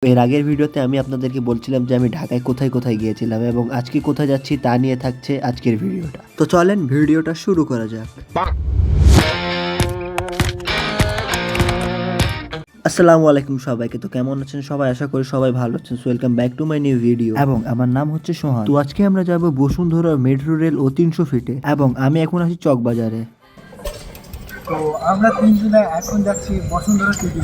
এর আগের ভিডিওতে আমি আপনাদেরকে বলছিলাম যে আমি ঢাকায় কোথায় কোথায় গিয়েছিলাম এবং আজকে কোথায় যাচ্ছি তা নিয়ে থাকছে আজকের ভিডিওটা। তো চলেন ভিডিওটা শুরু করা যাক। আসসালামু আলাইকুম সবাইকে। তো কেমন আছেন সবাই? আশা করি সবাই ভালো আছেন। Welcome back to my new video এবং আমার নাম হচ্ছে সোহান। তো আজকে আমরা যাব বসুন্ধরা মেট্রো রেল ও 300 ফিটে এবং আমি এখন আছি চকবাজারে। তো আমরা তিনজনে এখন যাচ্ছি বসুন্ধরা টিভি।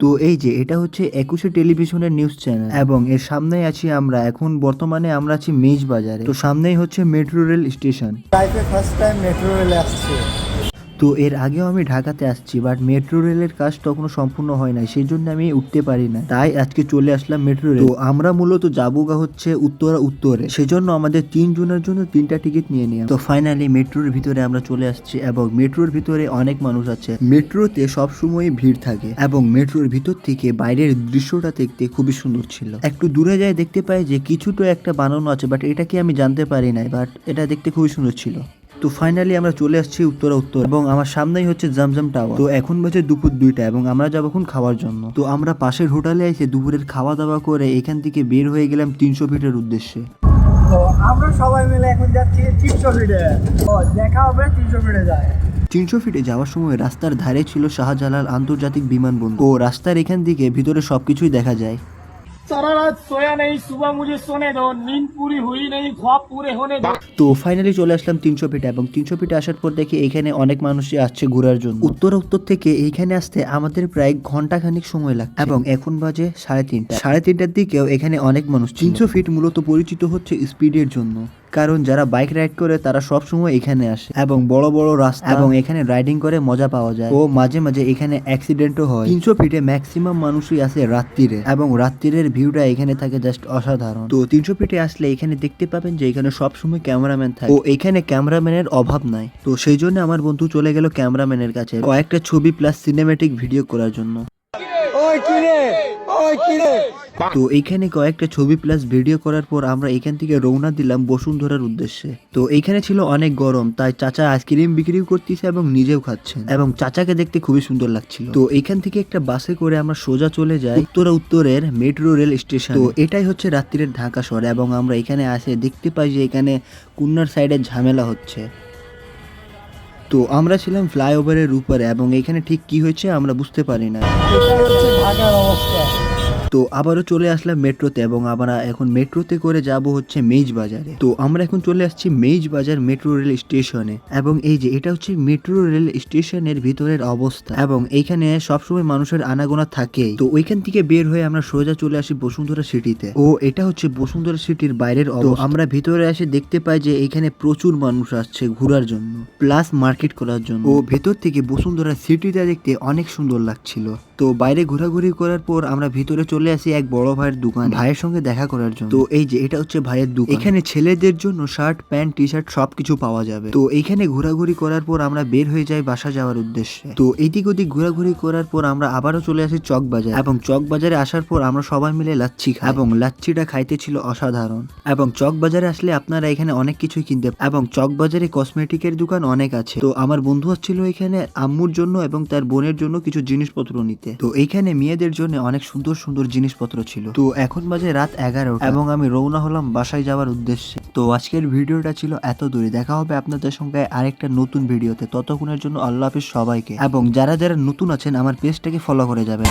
তো এই যে এটা হচ্ছে 21 টেলিভিশনের নিউজ চ্যানেল এবং এর সামনেই আছি আমরা। এখন বর্তমানে আমরা আছি মেজ বাজারে। তো সামনেই হচ্ছে মেট্রো রেল স্টেশন। লাইফে ফার্স্ট টাইম মেট্রো রেলে আসছে। তো এর আগেও আমি ঢাকাতে আসছি, বাট মেট্রো রেলের কাজ তখনও সম্পূর্ণ হয় নাই, সেই জন্য আমি উঠতে পারি না, তাই আজকে চলে আসলাম মেট্রো রেল। তো আমরা মূলত যাবোগা হচ্ছে উত্তরে, সেজন্য আমাদের 3 জনের জন্য 3টা টিকিট নিয়ে নিলাম। তো ফাইনালি মেট্রোর ভিতরে আমরা চলে আসছি এবং মেট্রোর ভিতরে অনেক মানুষ আছে। মেট্রোতে সবসময় ভিড় থাকে এবং মেট্রোর ভিতর থেকে বাইরের দৃশ্যটা দেখতে খুবই সুন্দর ছিল। একটু দূরে যায় দেখতে পাই যে কিছু তো একটা বানানো আছে, বাট এটা কি আমি জানতে পারি নাই, বাট এটা দেখতে খুবই সুন্দর ছিল। তো ফাইনালি আমরা চলে আসছি উত্তর এবং আমার সামনেই হচ্ছে জমজম টাওয়ার। তো এখন বাজে দুপুর 2টা এবং আমরা যাবো এখন খাওয়ার জন্য। তো আমরা পাশের হোটেলে এসে দুপুরের খাওয়া দাওয়া করে এখান থেকে বের হয়ে গেলাম 300 ফিটের উদ্দেশ্যে। তো আমরা সবাই মিলে এখন যাচ্ছি 300 ফিটে। ও দেখা হবে 300 ফিটে যায়। 300 ফিটে যাওয়ার সময় রাস্তার ধারে ছিল শাহজালাল আন্তর্জাতিক বিমানবন্দর। ও রাস্তার এখান থেকে ভিতরে সবকিছুই দেখা যায়। सारा रात सोया नहीं, सुबह मुझे सोने दो, नींद पूरी हुई नहीं, ख्वाब पूरे होने दो। তো ফাইনালি চলে আসলাম 300 ফিটে এবং 300 ফিটে আসার পর দেখি এখানে অনেক মানুষই আসছে ঘোরার জন্য। উত্তর থেকে এইখানে আসতে আমাদের প্রায় ঘন্টাখানিক সময় লাগছে এবং এখন বাজে 3:30। 3:30টার দিকেও এখানে অনেক মানুষ। 300 ফিট মূলত পরিচিত হচ্ছে স্পিডের জন্য, কারণ যারা বাইক রাইড করে তারা সব সময় এখানে আসে এবং বড় বড় রাস্তা এবং এখানে রাইডিং করে মজা পাওয়া যায় ও মাঝে মাঝে এখানে অ্যাক্সিডেন্টও হয়। 300 ফিটে ম্যাক্সিমাম মানুষই আসে রাত্রিরে এবং রাত্রিরের ভিউটা এখানে থাকে জাস্ট অসাধারণ। তো 300 ফিটে আসলে এখানে দেখতে পাবেন যে এখানে সব সময় ক্যামেরাম্যান থাকে ও এখানে ক্যামেরাম্যানের অভাব নাই। তো সেই জন্য আমার বন্ধু চলে গেল ক্যামেরাম্যানের কাছে কয়েকটা ছবি প্লাস সিনেমেটিক ভিডিও করার জন্য। তো এইখানে কয়েকটা ছবি প্লাস ভিডিও করার পর আমরা এখান থেকে রওনা দিলাম বসুন্ধরার উদ্দেশ্যে। তো এইখানে ছিল অনেক গরম, তাই চাচা আইসক্রিম বিক্রিও করতেছে এবং নিজেও খাচ্ছেন এবং চাচাকে দেখতে খুবই সুন্দর লাগছিল। তো এইখান থেকে একটা বাসে করে আমরা সোজা চলে যাই উত্তরের মেট্রো রেল স্টেশন। তো এটাই হচ্ছে রাত্রির ঢাকা শহর এবং আমরা এখানে আসে দেখতে পাই যে এখানে কুন্নার সাইডে ঝামেলা হচ্ছে। তো আমরা ছিলাম ফ্লাইওভারের উপরে এবং এখানে ঠিক কি হয়েছে আমরা বুঝতে পারি না। এটা হচ্ছে ঢাকার অবস্থা। তো আবারও চলে আসলাম মেট্রোতে এবং আমরা এখন মেট্রোতে করে যাব হচ্ছে মেজ বাজারে। তো আমরা এখন চলে আসছি মেজ বাজার মেট্রো রেল স্টেশনে এবং এই যে এটা হচ্ছে মেট্রো রেল স্টেশনের ভিতরের অবস্থা এবং এইখানে সবসময় মানুষের আনাগোনা থাকেই। তো ওইখান থেকে বের হয়ে আমরা সোজা চলে আসি বসুন্ধরা সিটিতে ও এটা হচ্ছে বসুন্ধরা সিটির বাইরের অবস্থা। আমরা ভিতরে এসে দেখতে পাই যে এখানে প্রচুর মানুষ আসছে ঘোরার জন্য প্লাস মার্কেট করার জন্য ও ভেতর থেকে বসুন্ধরা সিটিটা দেখতে অনেক সুন্দর লাগছিল। তো বাইরে ঘোরাঘুরি করার পর আমরা ভিতরে চলে আসি এক বড় ভাইয়ের দোকান, ভাইয়ের সঙ্গে দেখা করার জন্য। তো এই যে এটা হচ্ছে ভাইয়ের দোকান, এখানে ছেলেদের জন্য শার্ট প্যান্ট টি শার্ট সবকিছু পাওয়া যাবে। তো এইখানে ঘোরাঘুরি করার পর আমরা বের হয়ে যাই বাসা যাওয়ার উদ্দেশ্যে। তো এইদিক ওদিক ঘোরাঘুরি করার পর আমরা আবারও চলে আসি চকবাজার এবং চকবাজারে আসার পর আমরা সবাই মিলে লাচ্ছি খাই এবং লাচ্ছিটা খাইতে ছিল অসাধারণ। এবং চকবাজারে আসলে আপনারা এখানে অনেক কিছুই কিনতে এবং চকবাজারে কসমেটিকের দোকান অনেক আছে। তো আমার বন্ধু আসছিল এখানে আম্মুর জন্য এবং তার বোনের জন্য কিছু জিনিসপত্র নিতে। তো এইখানে মেয়েদের জন্য অনেক সুন্দর সুন্দর জিনিসপত্র ছিল। তো এখন বাজে রাত 11টা এবং আমি রওনা হলাম বাসায় যাওয়ার উদ্দেশ্যে। তো আজকের ভিডিওটা ছিল এত দূরে। দেখা হবে আপনাদের সঙ্গে আরেকটা নতুন ভিডিওতে। ততক্ষণের জন্য আল্লাহ হাফেজ সবাইকে এবং যারা যারা নতুন আছেন আমার পেজটাকে ফলো করে যাবেন।